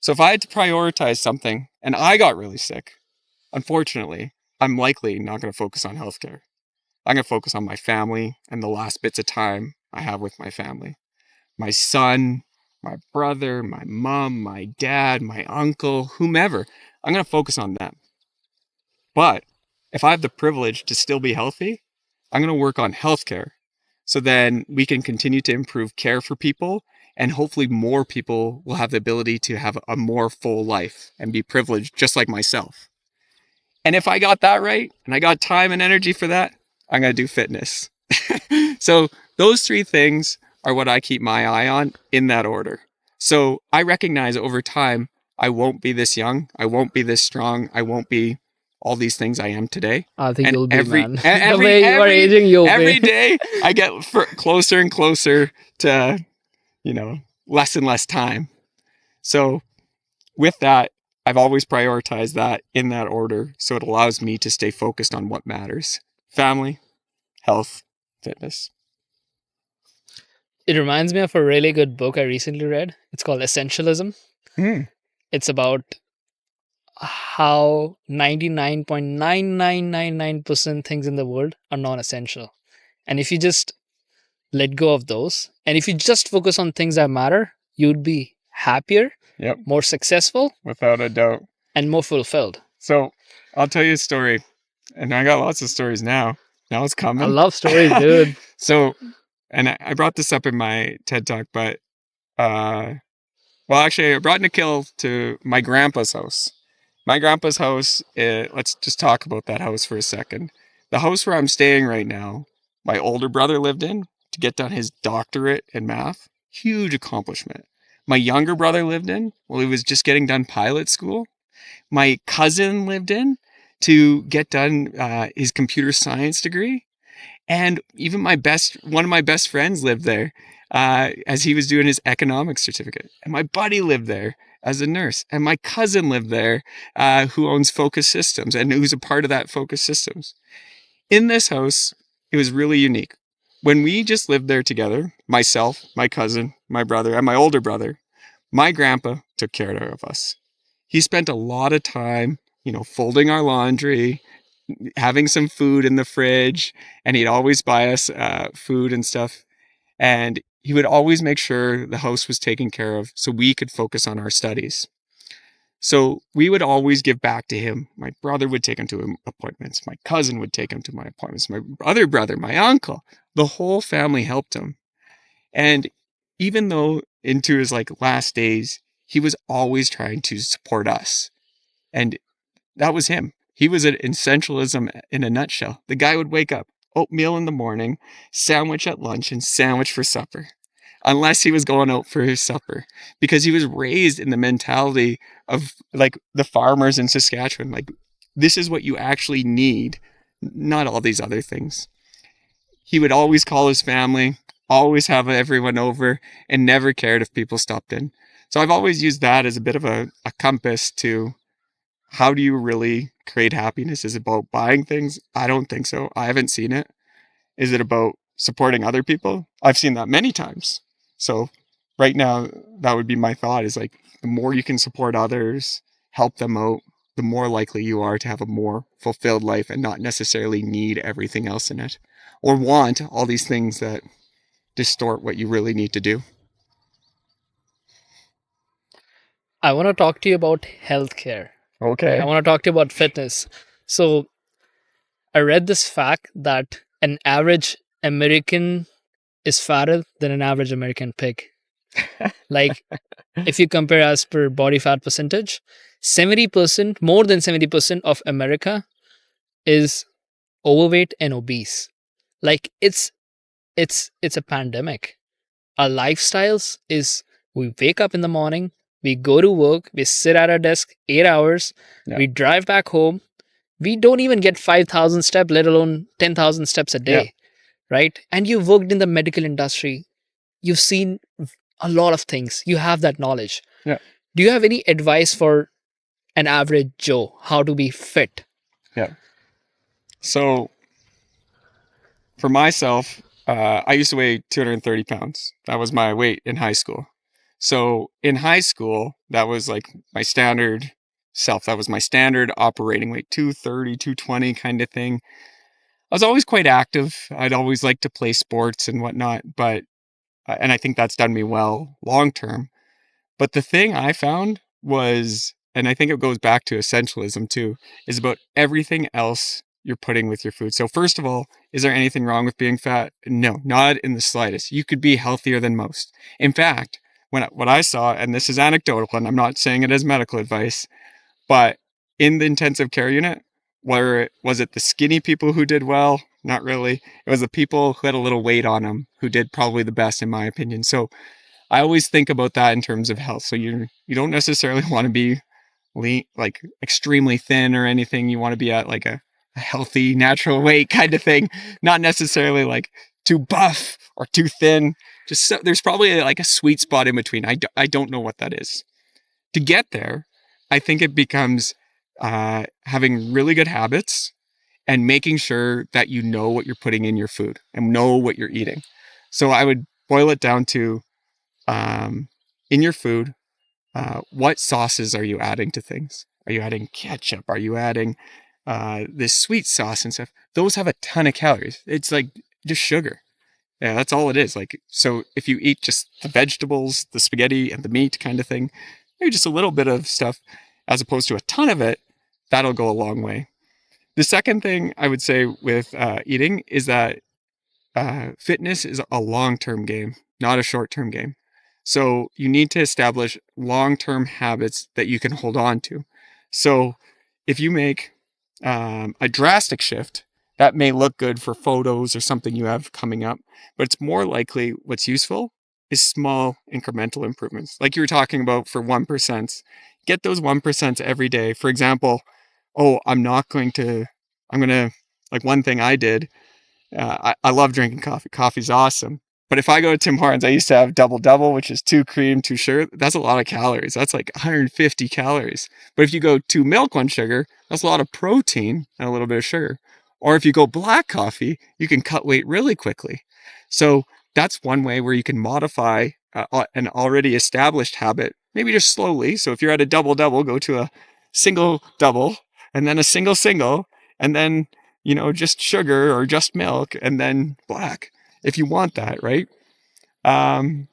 Speaker 2: So if I had to prioritize something and I got really sick, unfortunately, I'm likely not going to focus on healthcare. I'm going to focus on my family and the last bits of time I have with my family. My son, my brother, my mom, my dad, my uncle, whomever. I'm going to focus on them. But if I have the privilege to still be healthy, I'm going to work on healthcare. So then we can continue to improve care for people, and hopefully more people will have the ability to have a more full life and be privileged just like myself. And if I got that right, and I got time and energy for that, I'm going to do fitness. So those 3 things are what I keep my eye on in that order. So I recognize over time, I won't be this young. I won't be this strong. I won't be all these things I am today.
Speaker 1: I think
Speaker 2: And
Speaker 1: you'll be, man. The
Speaker 2: every
Speaker 1: way you are
Speaker 2: every
Speaker 1: aging, you'll
Speaker 2: every
Speaker 1: be.
Speaker 2: day I get closer and closer to, less and less time. So with that, I've always prioritized that in that order. So it allows me to stay focused on what matters: family, health, fitness.
Speaker 1: It reminds me of a really good book I recently read. It's called Essentialism.
Speaker 2: Mm.
Speaker 1: It's about how 99.9999% things in the world are non-essential. And if you just let go of those, and if you just focus on things that matter, you'd be happier,
Speaker 2: Yep,
Speaker 1: more successful,
Speaker 2: without a doubt.
Speaker 1: and more fulfilled.
Speaker 2: So I'll tell you a story, and I got lots of stories now. Now it's
Speaker 1: I
Speaker 2: coming.
Speaker 1: love stories, dude.
Speaker 2: So, and I brought this up in my TED Talk, but well, actually, I brought Nikhil to my grandpa's house. My grandpa's house, let's just talk about that house for a second. The house where I'm staying right now, my older brother lived in to get done his doctorate in math. Huge accomplishment. My younger brother lived in, well, he was just getting done pilot school. My cousin lived in to get done his computer science degree. And even one of my best friends lived there as he was doing his economics certificate. And my buddy lived there as a nurse. And my cousin lived there who owns Focus Systems and who's a part of that Focus Systems. In this house, it was really unique. When we just lived there together, myself, my cousin, my brother, and my older brother, my grandpa took care of us. He spent a lot of time, folding our laundry, having some food in the fridge, and he'd always buy us food and stuff. And he would always make sure the house was taken care of so we could focus on our studies. So we would always give back to him. My brother would take him to appointments. My cousin would take him to my appointments. My other brother, my uncle, the whole family helped him. And even though into his last days, he was always trying to support us. And that was him. He was an essentialism in a nutshell. The guy would wake up, oatmeal in the morning, sandwich at lunch, and sandwich for supper. Unless he was going out for his supper. Because he was raised in the mentality of the farmers in Saskatchewan. This is what you actually need, not all these other things. He would always call his family, always have everyone over, and never cared if people stopped in. So I've always used that as a bit of a compass to how do you really create happiness? Is it about buying things? I don't think so. I haven't seen it. Is it about supporting other people? I've seen that many times. So right now, that would be my thought is the more you can support others, help them out, the more likely you are to have a more fulfilled life and not necessarily need everything else in it or want all these things that distort what you really need to do.
Speaker 1: I want to talk to you about healthcare.
Speaker 2: Okay.
Speaker 1: I want to talk to you about fitness. So I read this fact that an average American is fatter than an average American pig. If you compare as per body fat percentage, 70%, more than 70% of America is overweight and obese. It's a pandemic. Our lifestyles is we wake up in the morning, we go to work, we sit at our desk 8 hours, we drive back home. We don't even get 5,000 steps, let alone 10,000 steps a day, right? And you've worked in the medical industry. You've seen a lot of things. You have that knowledge.
Speaker 2: Yeah.
Speaker 1: Do you have any advice for an average Joe how to be fit?
Speaker 2: Yeah. So for myself, I used to weigh 230 pounds. That was my weight in high school. So in high school, that was my standard self. That was my standard operating weight, 230, 220 kind of thing. I was always quite active. I'd always like to play sports and whatnot, but, and I think that's done me well long term. But the thing I found was, and I think it goes back to essentialism too, is about everything else you're putting with your food. So first of all, is there anything wrong with being fat? No, not in the slightest. You could be healthier than most. In fact, what I saw, and this is anecdotal, and I'm not saying it as medical advice, but in the intensive care unit, was it the skinny people who did well? Not really. It was the people who had a little weight on them who did probably the best, in my opinion. So I always think about that in terms of health. So you don't necessarily want to be lean, like extremely thin or anything. You want to be at like a healthy, natural weight kind of thing. Not necessarily like too buff or too thin. Just so, there's probably like a sweet spot in between. I don't know what that is. To get there, I think it becomes having really good habits and making sure that you know what you're putting in your food and know what you're eating. So I would boil it down to in your food, what sauces are you adding to things? Are you adding ketchup? Are you adding this sweet sauce and stuff? Those have a ton of calories. It's like just sugar. Yeah, that's all it is. Like, so if you eat just the vegetables, the spaghetti and the meat kind of thing, maybe just a little bit of stuff as opposed to a ton of it, that'll go a long way. The second thing I would say with eating is that fitness is a long-term game, not a short-term game. So you need to establish long-term habits that you can hold on to. So if you make a drastic shift, that may look good for photos or something you have coming up, but it's more likely what's useful is small incremental improvements. Like you were talking about for 1%, get those 1% every day. For example, I'm going to, like one thing I did, I love drinking coffee. Coffee's awesome. But if I go to Tim Hortons, I used to have double, which is 2 cream, 2 sugar. That's a lot of calories. That's like 150 calories. But if you go 2 milk, 1 sugar, that's a lot of protein and a little bit of sugar. Or if you go black coffee, you can cut weight really quickly. So that's one way where you can modify an already established habit, maybe just slowly. So if you're at a double, go to a single double and then a single, and then, just sugar or just milk and then black, if you want that, right? And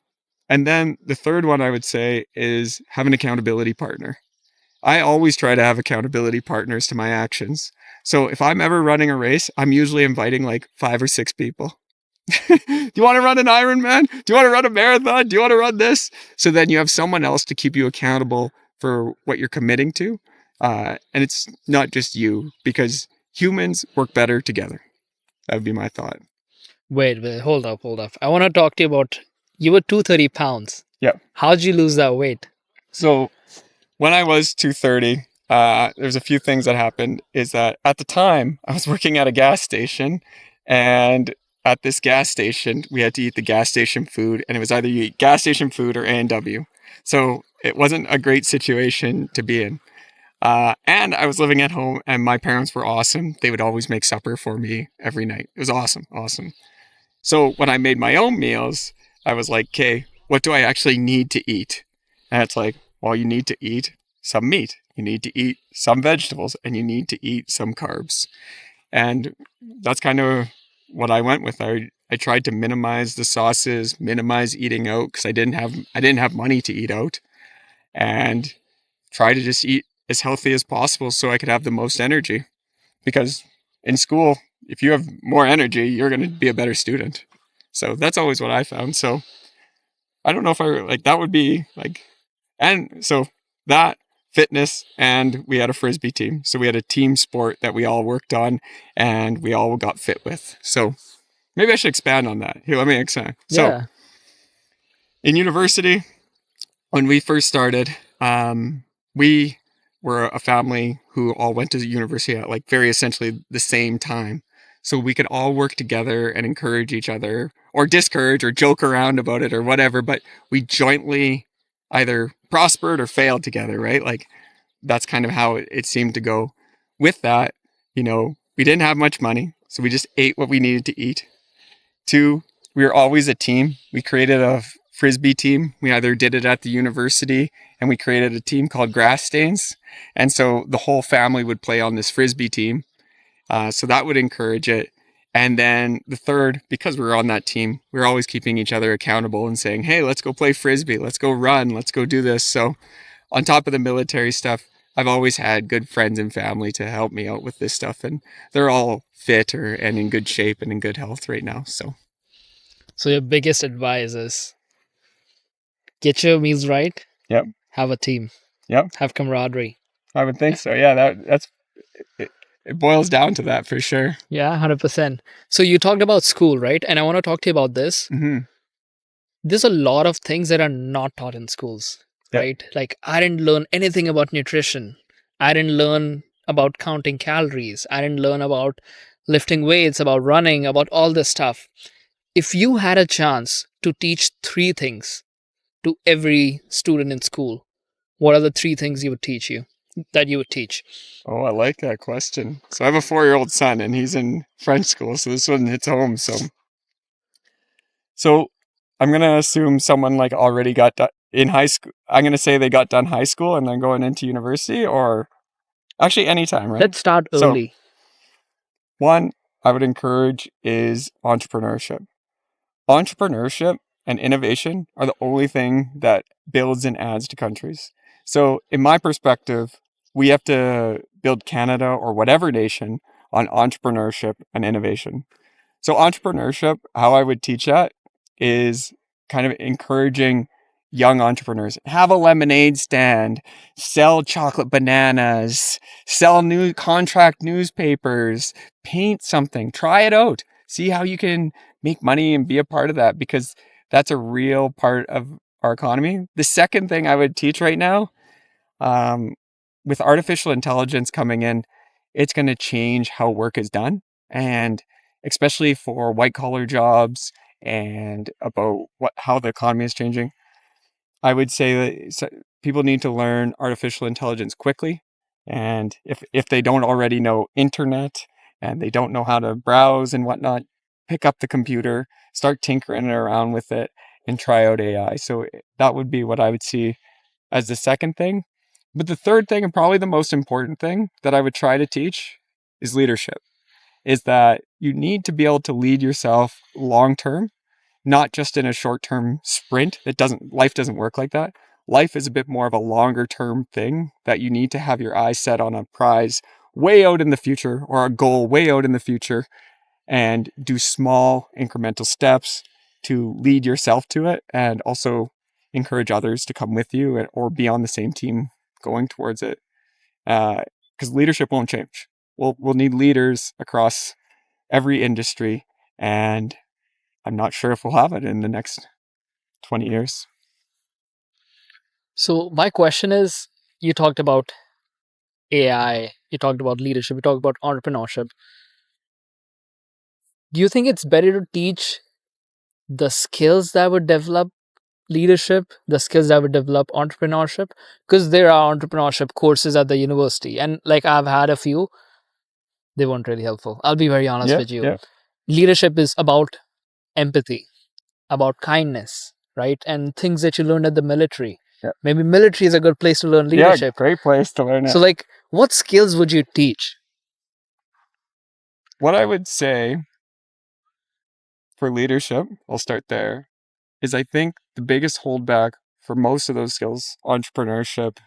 Speaker 2: then the third one I would say is have an accountability partner. I always try to have accountability partners to my actions. So if I'm ever running a race, I'm usually inviting like 5 or 6 people. Do you want to run an Ironman? Do you want to run a marathon? Do you want to run this? So then you have someone else to keep you accountable for what you're committing to. And it's not just you, because humans work better together. That would be my thought.
Speaker 1: Wait, hold up. I want to talk to you about, you were 230 pounds.
Speaker 2: Yeah.
Speaker 1: How'd you lose that weight?
Speaker 2: So when I was 230, there's a few things that happened. Is that at the time I was working at a gas station, and at this gas station we had to eat the gas station food, and it was either you eat gas station food or A&W. So it wasn't a great situation to be in. And I was living at home, and my parents were awesome. They would always make supper for me every night. It was awesome. So when I made my own meals, I was like, okay, what do I actually need to eat? And it's like, well, you need to eat some meat, you need to eat some vegetables, and you need to eat some carbs. And that's kind of what I went with. I tried to minimize the sauces, minimize eating out, because I didn't have money to eat out, and try to just eat as healthy as possible so I could have the most energy. Because in school, if you have more energy, you're going to be a better student. So that's always what I found. So I don't know if that would be like, and so that, fitness, and we had a Frisbee team. So we had a team sport that we all worked on and we all got fit with. So maybe I should expand on that. Here, let me expand.
Speaker 1: Yeah.
Speaker 2: So in university, when we first started, we were a family who all went to university at like very essentially the same time. So we could all work together and encourage each other, or discourage or joke around about it or whatever, but we jointly either prospered or failed together, right? Like that's kind of how it seemed to go. With that, we didn't have much money, so we just ate what we needed to eat. 2, we were always a team. We created a Frisbee team. We either did it at the university, and we created a team called Grass Stains. And so the whole family would play on this Frisbee team. So that would encourage it. And then the third, because we were on that team, we were always keeping each other accountable and saying, hey, let's go play Frisbee. Let's go run. Let's go do this. So on top of the military stuff, I've always had good friends and family to help me out with this stuff. And they're all fit and in good shape and in good health right now. So
Speaker 1: your biggest advice is get your meals right.
Speaker 2: Yep.
Speaker 1: Have a team.
Speaker 2: Yep.
Speaker 1: Have camaraderie.
Speaker 2: I would think so. Yeah, that's it boils down to that for sure.
Speaker 1: Yeah, 100%. So you talked about school, right? And I want to talk to you about this.
Speaker 2: Mm-hmm.
Speaker 1: There's a lot of things that are not taught in schools.
Speaker 2: Yeah.
Speaker 1: right? Like, I didn't learn anything about nutrition. I didn't learn about counting calories. I didn't learn about lifting weights, about running, about all this stuff. If you had a chance to teach three things to every student in school, what are the three things you would teach you that you would teach?
Speaker 2: Oh, I like that question. So I have a 4-year-old son and he's in French school, so this one hits home. So I'm gonna assume someone like already got done in high school. I'm gonna say they got done high school and then going into university, or actually anytime, right?
Speaker 1: Let's start
Speaker 2: So
Speaker 1: early.
Speaker 2: one I would encourage is entrepreneurship. Entrepreneurship and innovation are the only thing that builds and adds to countries. So, in my perspective, we have to build Canada or whatever nation on entrepreneurship and innovation. So, entrepreneurship, how I would teach that is kind of encouraging young entrepreneurs. Have a lemonade stand, sell chocolate bananas, sell new contract newspapers, paint something, try it out, see how you can make money and be a part of that, because that's a real part of our economy. The second thing I would teach right now, um, with artificial intelligence coming in, it's going to change how work is done, and especially for white collar jobs and about how the economy is changing. I would say that people need to learn artificial intelligence quickly, and if they don't already know internet and they don't know how to browse and whatnot, pick up the computer, start tinkering around with it, and try out AI. So that would be what I would see as the second thing. But the third thing, and probably the most important thing that I would try to teach, is leadership. Is that you need to be able to lead yourself long term, not just in a short term sprint. Life doesn't work like that. Life is a bit more of a longer term thing that you need to have your eyes set on a prize way out in the future, or a goal way out in the future, and do small incremental steps to lead yourself to it, and also encourage others to come with you or be on the same team going towards it. Because leadership won't change. We'll need leaders across every industry, and I'm not sure if we'll have it in the next 20 years.
Speaker 1: So, my question is, you talked about AI, you talked about leadership, you talked about entrepreneurship. Do you think it's better to teach the skills that would develop leadership, the skills that would develop entrepreneurship? Because there are entrepreneurship courses at the university, and like I've had a few, they weren't really helpful. I'll be very honest
Speaker 2: Yeah,
Speaker 1: with you.
Speaker 2: yeah,
Speaker 1: Leadership is about empathy, about kindness, right? And things that you learned at the military.
Speaker 2: yeah.
Speaker 1: Maybe military is a good place to learn
Speaker 2: Yeah,
Speaker 1: leadership.
Speaker 2: great place to learn
Speaker 1: So,
Speaker 2: it.
Speaker 1: like, what skills would you teach?
Speaker 2: What I would say for leadership, I'll start there, is I think the biggest holdback for most of those skills, entrepreneurship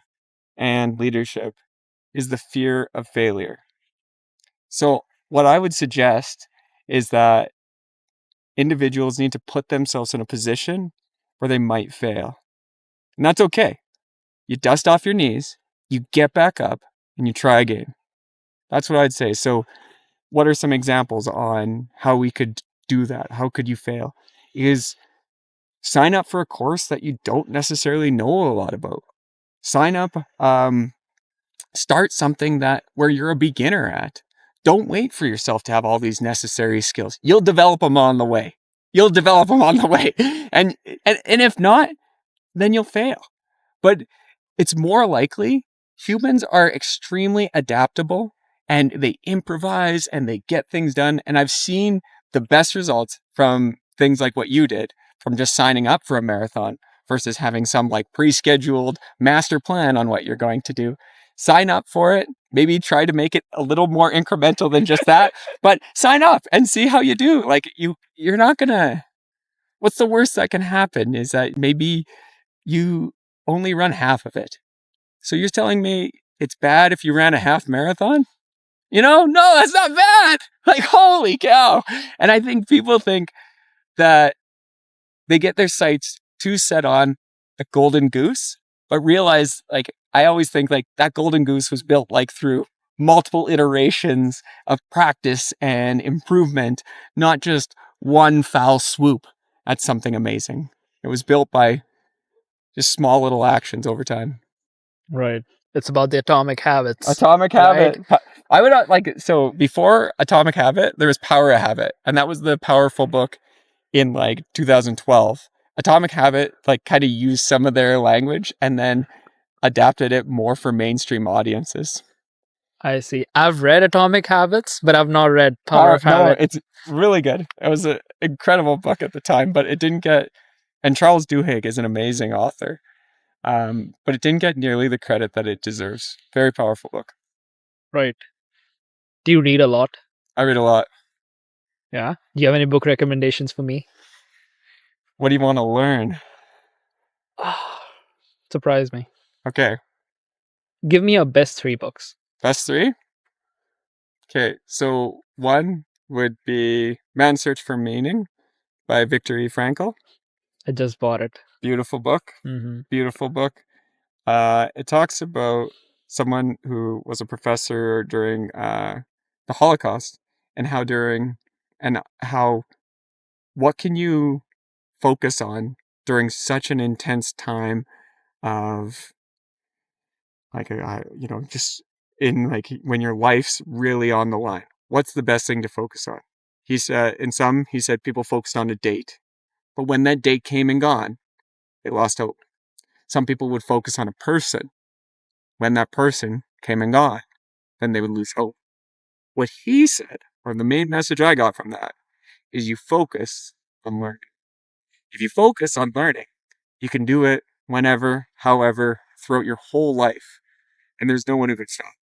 Speaker 2: and leadership, is the fear of failure. So, what I would suggest is that individuals need to put themselves in a position where they might fail. And that's okay. You dust off your knees, you get back up, and you try again. That's what I'd say. So, what are some examples on how we could do that? How could you fail? Is sign up for a course that you don't necessarily know a lot about. Sign up, start something that where you're a beginner at. Don't wait for yourself to have all these necessary skills. You'll develop them on the way. You'll develop them on the way. And if not, then you'll fail. But it's more likely humans are extremely adaptable, and they improvise and they get things done. And I've seen the best results from things like what you did, from just signing up for a marathon versus having some like pre-scheduled master plan on what you're going to do. Sign up for it. Maybe try to make it a little more incremental than just that, but sign up and see how you do. Like you're not gonna, what's the worst that can happen is that maybe you only run half of it. So you're telling me it's bad if you ran a half marathon? No, that's not bad. Like, holy cow. And I think people think that they get their sights too set on a golden goose, but realize, like, I always think like that golden goose was built like through multiple iterations of practice and improvement, not just one foul swoop at something amazing. It was built by just small little actions over time.
Speaker 1: Right. It's about the atomic habits.
Speaker 2: Atomic
Speaker 1: right?
Speaker 2: Habit. I would so before Atomic Habit, there was Power of Habit, and that was the powerful book in like 2012. Atomic Habit like kind of used some of their language and then adapted it more for mainstream audiences.
Speaker 1: I see. I've read Atomic Habits, but I've not read Power of
Speaker 2: No,
Speaker 1: Habit.
Speaker 2: it's really good. It was an incredible book at the time, but it didn't get. And Charles Duhigg is an amazing author, but it didn't get nearly the credit that it deserves. Very powerful book.
Speaker 1: Right. Do you read a lot?
Speaker 2: I read a lot.
Speaker 1: Yeah. Do you have any book recommendations for me?
Speaker 2: What do you want to learn?
Speaker 1: Surprise me.
Speaker 2: Okay,
Speaker 1: Give me your best 3 books.
Speaker 2: best 3. Okay, so 1 would be Man's Search for Meaning by Viktor E. Frankl.
Speaker 1: I just bought it.
Speaker 2: Beautiful book.
Speaker 1: Mm-hmm.
Speaker 2: Beautiful book. It talks about someone who was a professor during the Holocaust and how what can you focus on during such an intense time of like just in like when your life's really on the line. What's the best thing to focus on? He said people focused on a date, but when that date came and gone, they lost hope. Some people would focus on a person. When that person came and gone, then they would lose hope. What he said, or the main message I got from that, is you focus on learning. If you focus on learning, you can do it whenever, however, throughout your whole life. And there's no one who can stop.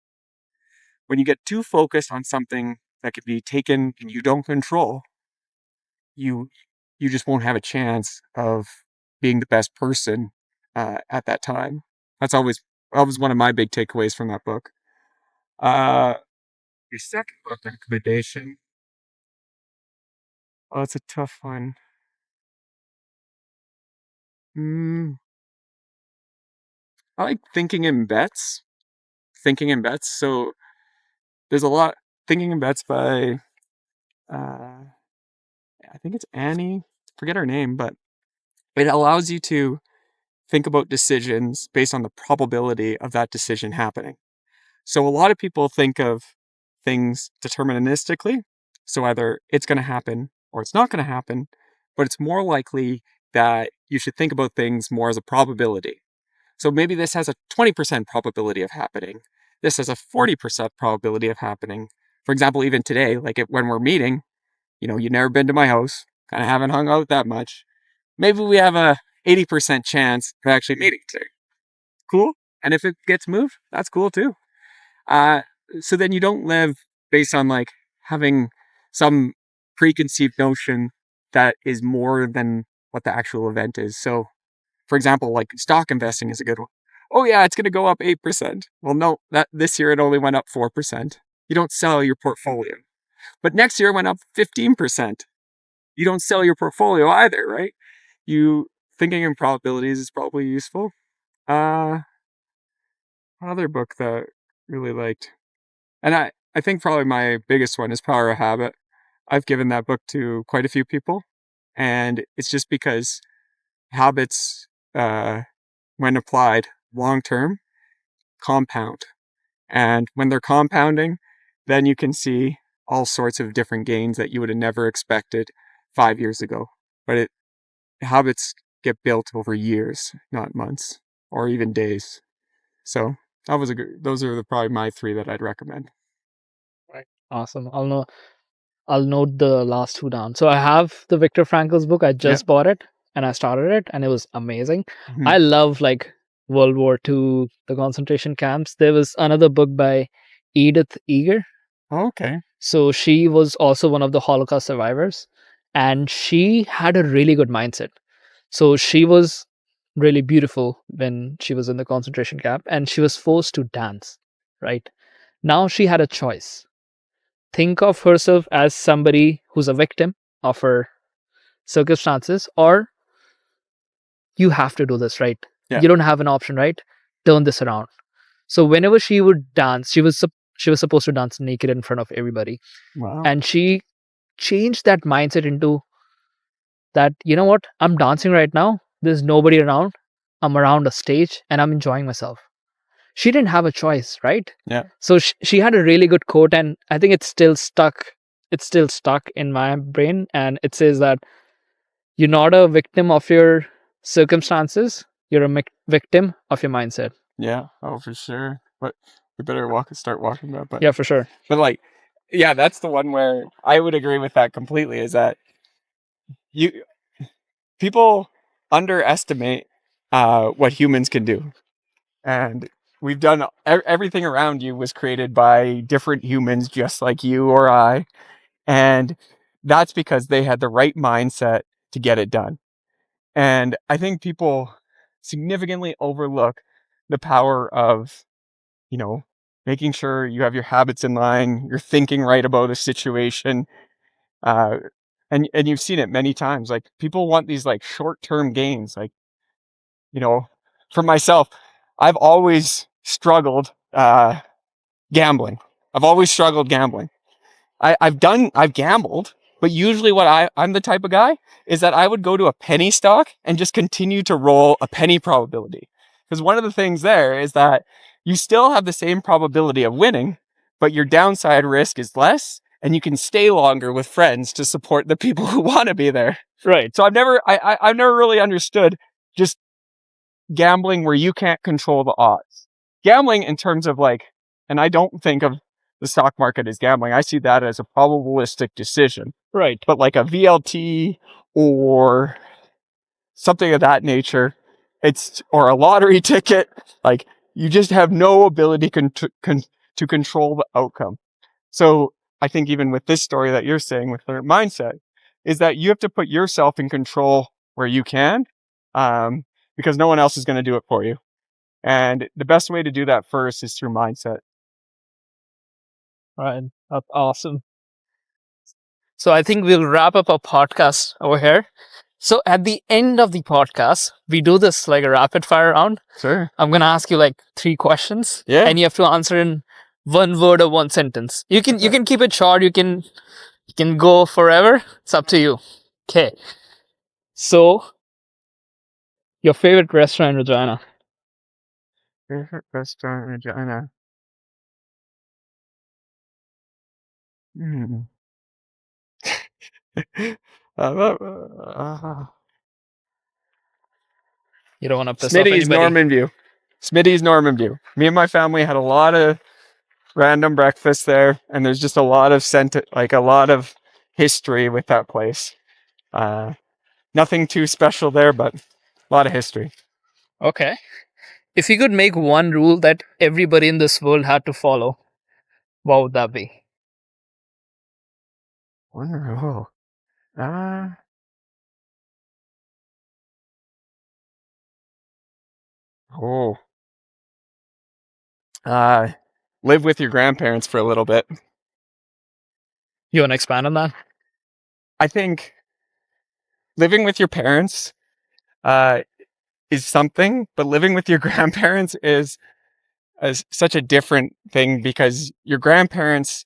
Speaker 2: When you get too focused on something that can be taken and you don't control, you just won't have a chance of being the best person at that that was one of my big takeaways from that book. Your second book recommendation. Oh, it's a tough one. I like Thinking in Bets. Thinking in Bets. So there's a lot. Thinking in Bets by, I think it's Annie. Forget her name, but it allows you to think about decisions based on the probability of that decision happening. So a lot of people think of things deterministically. So either it's going to happen or it's not going to happen, but it's more likely that you should think about things more as a probability. So maybe this has a 20% probability of happening. This has a 40% probability of happening. For example, even today, when we're meeting, you've never been to my house, kind of haven't hung out that much. Maybe we have a 80% chance of actually meeting today. Cool. And if it gets moved, that's cool too. So then you don't live based on having some preconceived notion that is more than what the actual event is. So, for example, stock investing is a good one. Oh yeah, it's going to go up 8%. Well, no, that this year it only went up 4%. You don't sell your portfolio. But next year it went up 15%. You don't sell your portfolio either, right? You thinking in probabilities is probably useful. Another book that I really liked. And I think probably my biggest one is Power of Habit. I've given that book to quite a few people. And it's just because habits, when applied long term, compound. And when they're compounding, then you can see all sorts of different gains that you would have never expected 5 years ago. But habits get built over years, not months or even days. So those are probably my 3 that I'd recommend.
Speaker 1: Right. Awesome. I'll note the last 2 down. So I have the Viktor Frankl's book. I just bought it and I started it and it was amazing.
Speaker 2: Mm-hmm.
Speaker 1: I love World War II, the concentration camps. There was another book by Edith Eger.
Speaker 2: Oh, okay.
Speaker 1: So she was also one of the Holocaust survivors and she had a really good mindset. So she was really beautiful when she was in the concentration camp and she was forced to dance, right? Now she had a choice. Think of herself as somebody who's a victim of her circumstances, or you have to do this, right?
Speaker 2: Yeah.
Speaker 1: You don't have an option, right? Turn this around. So whenever she would dance, she was supposed to dance naked in front of everybody.
Speaker 2: Wow.
Speaker 1: And she changed that mindset into that, you know what? I'm dancing right now. There's nobody around. I'm around a stage and I'm enjoying myself. She didn't have a choice, right?
Speaker 2: Yeah.
Speaker 1: So she had a really good quote, and I think it's still stuck. It's still stuck in my brain, and it says that you're not a victim of your circumstances. You're a victim of your mindset.
Speaker 2: Yeah. Oh, for sure. But we better start walking that. But
Speaker 1: Yeah, for sure.
Speaker 2: But like, yeah, that's the one where I would agree with that completely. Is that people underestimate what humans can do, and we've done everything around you was created by different humans, just like you or I, and that's because they had the right mindset to get it done. And I think people significantly overlook the power of, making sure you have your habits in line, you're thinking right about a situation. Uh, and you've seen it many times. Like, people want these like short-term gains. Like, you know, for myself, I've always struggled gambling. I've always struggled gambling. I've gambled, but usually I'm the type of guy is that I would go to a penny stock and just continue to roll a penny probability. Because one of the things there is that you still have the same probability of winning, but your downside risk is less, and you can stay longer with friends to support the people who want to be there.
Speaker 1: Right.
Speaker 2: So I've never really understood just gambling where you can't control the odds. Gambling in terms of like, and I don't think of the stock market as gambling. I see that as a probabilistic decision.
Speaker 1: Right.
Speaker 2: But like a VLT or something of that nature, or a lottery ticket, like, you just have no ability to control the outcome. So I think even with this story that you're saying with their mindset is that you have to put yourself in control where you can, because no one else is going to do it for you. And the best way to do that first is through mindset.
Speaker 1: Right. That's awesome. So I think we'll wrap up our podcast over here. So at the end of the podcast, we do this like a rapid fire round.
Speaker 2: Sure.
Speaker 1: I'm gonna ask you like 3 questions.
Speaker 2: Yeah.
Speaker 1: And you have to answer in 1 word or 1 sentence. You can keep it short, you can go forever. It's up to you. Okay. So your favorite restaurant in Regina?
Speaker 2: Favorite restaurant in Regina? Hmm.
Speaker 1: You don't want to piss off
Speaker 2: Smitty's
Speaker 1: anybody.
Speaker 2: Norman View. Smitty's Norman View. Me and my family had a lot of random breakfasts there, and there's just a lot of a lot of history with that place. Nothing too special there, but a lot of history.
Speaker 1: Okay. If you could make one rule that everybody in this world had to follow, what would that be?
Speaker 2: One rule. Oh. Live with your grandparents for a little bit.
Speaker 1: You want to expand on that?
Speaker 2: I think living with your parents is something, but living with your grandparents is such a different thing, because your grandparents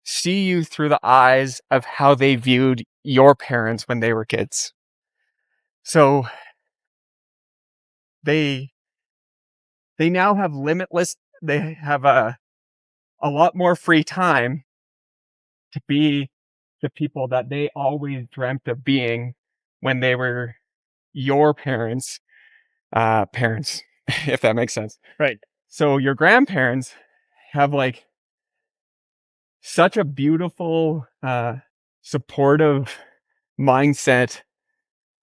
Speaker 2: see you through the eyes of how they viewed your parents when they were kids. So they now have they have a lot more free time to be the people that they always dreamt of being when they were your parents, if that makes sense.
Speaker 1: Right.
Speaker 2: So your grandparents have like such a beautiful, supportive mindset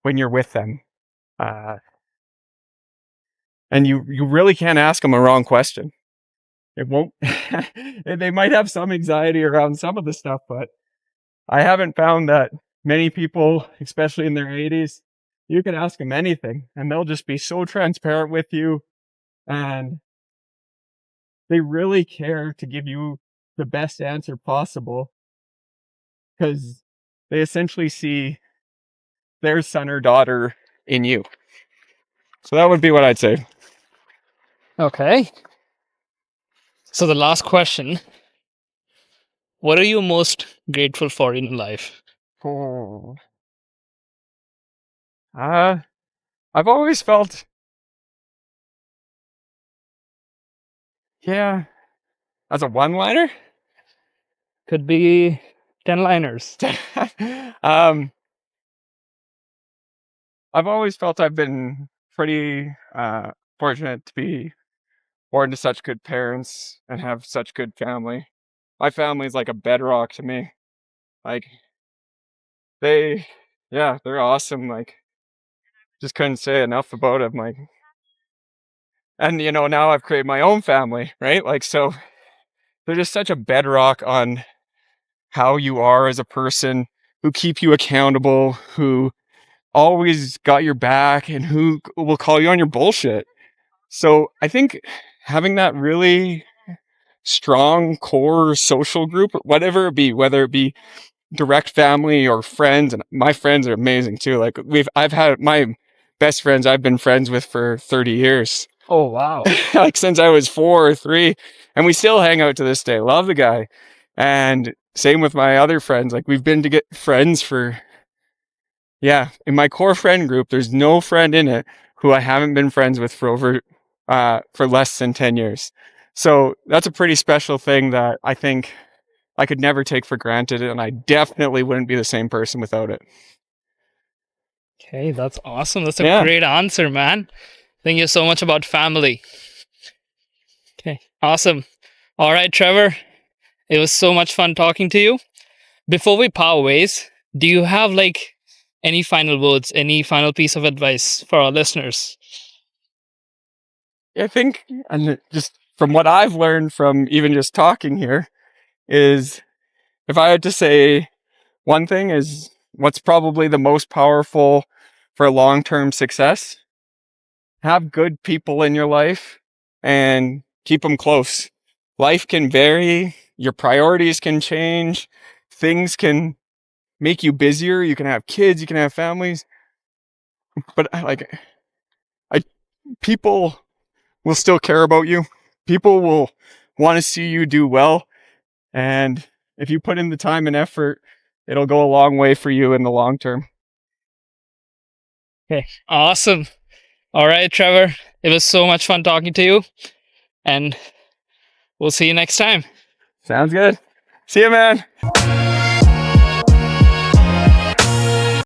Speaker 2: when you're with them. And you really can't ask them a wrong question. It won't, they might have some anxiety around some of the stuff, but I haven't found that many people, especially in their 80s, you can ask them anything and they'll just be so transparent with you. And they really care to give you the best answer possible, because they essentially see their son or daughter in you. So that would be what I'd say.
Speaker 1: Okay. So the last question, what are you most grateful for in life?
Speaker 2: Oh. I've always felt Yeah. As a one-liner?
Speaker 1: Could be 10 liners.
Speaker 2: I've always felt I've been pretty fortunate to be born to such good parents and have such good family. My family is like a bedrock to me. Like they're awesome. Like just couldn't say enough about them. Like, and now I've created my own family, right? Like, so they're just such a bedrock on how you are as a person, who keep you accountable, who always got your back, and who will call you on your bullshit. So I think having that really strong core social group, whatever it be, whether it be direct family or friends, and my friends are amazing too. Like I've had my best friends I've been friends with for 30 years.
Speaker 1: Oh, wow.
Speaker 2: Like since I was 4 or 3, and we still hang out to this day. Love the guy. And same with my other friends. Like we've been to get friends for, in my core friend group, there's no friend in it who I haven't been friends with for less than 10 years. So that's a pretty special thing that I think I could never take for granted, and I definitely wouldn't be the same person without it.
Speaker 1: Okay, that's awesome. That's a great answer, man. Thank you so much about family. Okay, awesome. All right, Trevor, it was so much fun talking to you. Before we part ways, do you have like any final words, any final piece of advice for our listeners?
Speaker 2: I think, and just from what I've learned from even just talking here, is if I had to say one thing, is what's probably the most powerful for long-term success: have good people in your life and keep them close. Life can vary, your priorities can change, things can make you busier, you can have kids, you can have families, but people will still care about you. People will want to see you do well, and if you put in the time and effort, it'll go a long way for you in the long term.
Speaker 1: Okay, awesome. All right, Trevor, it was so much fun talking to you, and we'll see you next time.
Speaker 2: Sounds good. See you, man.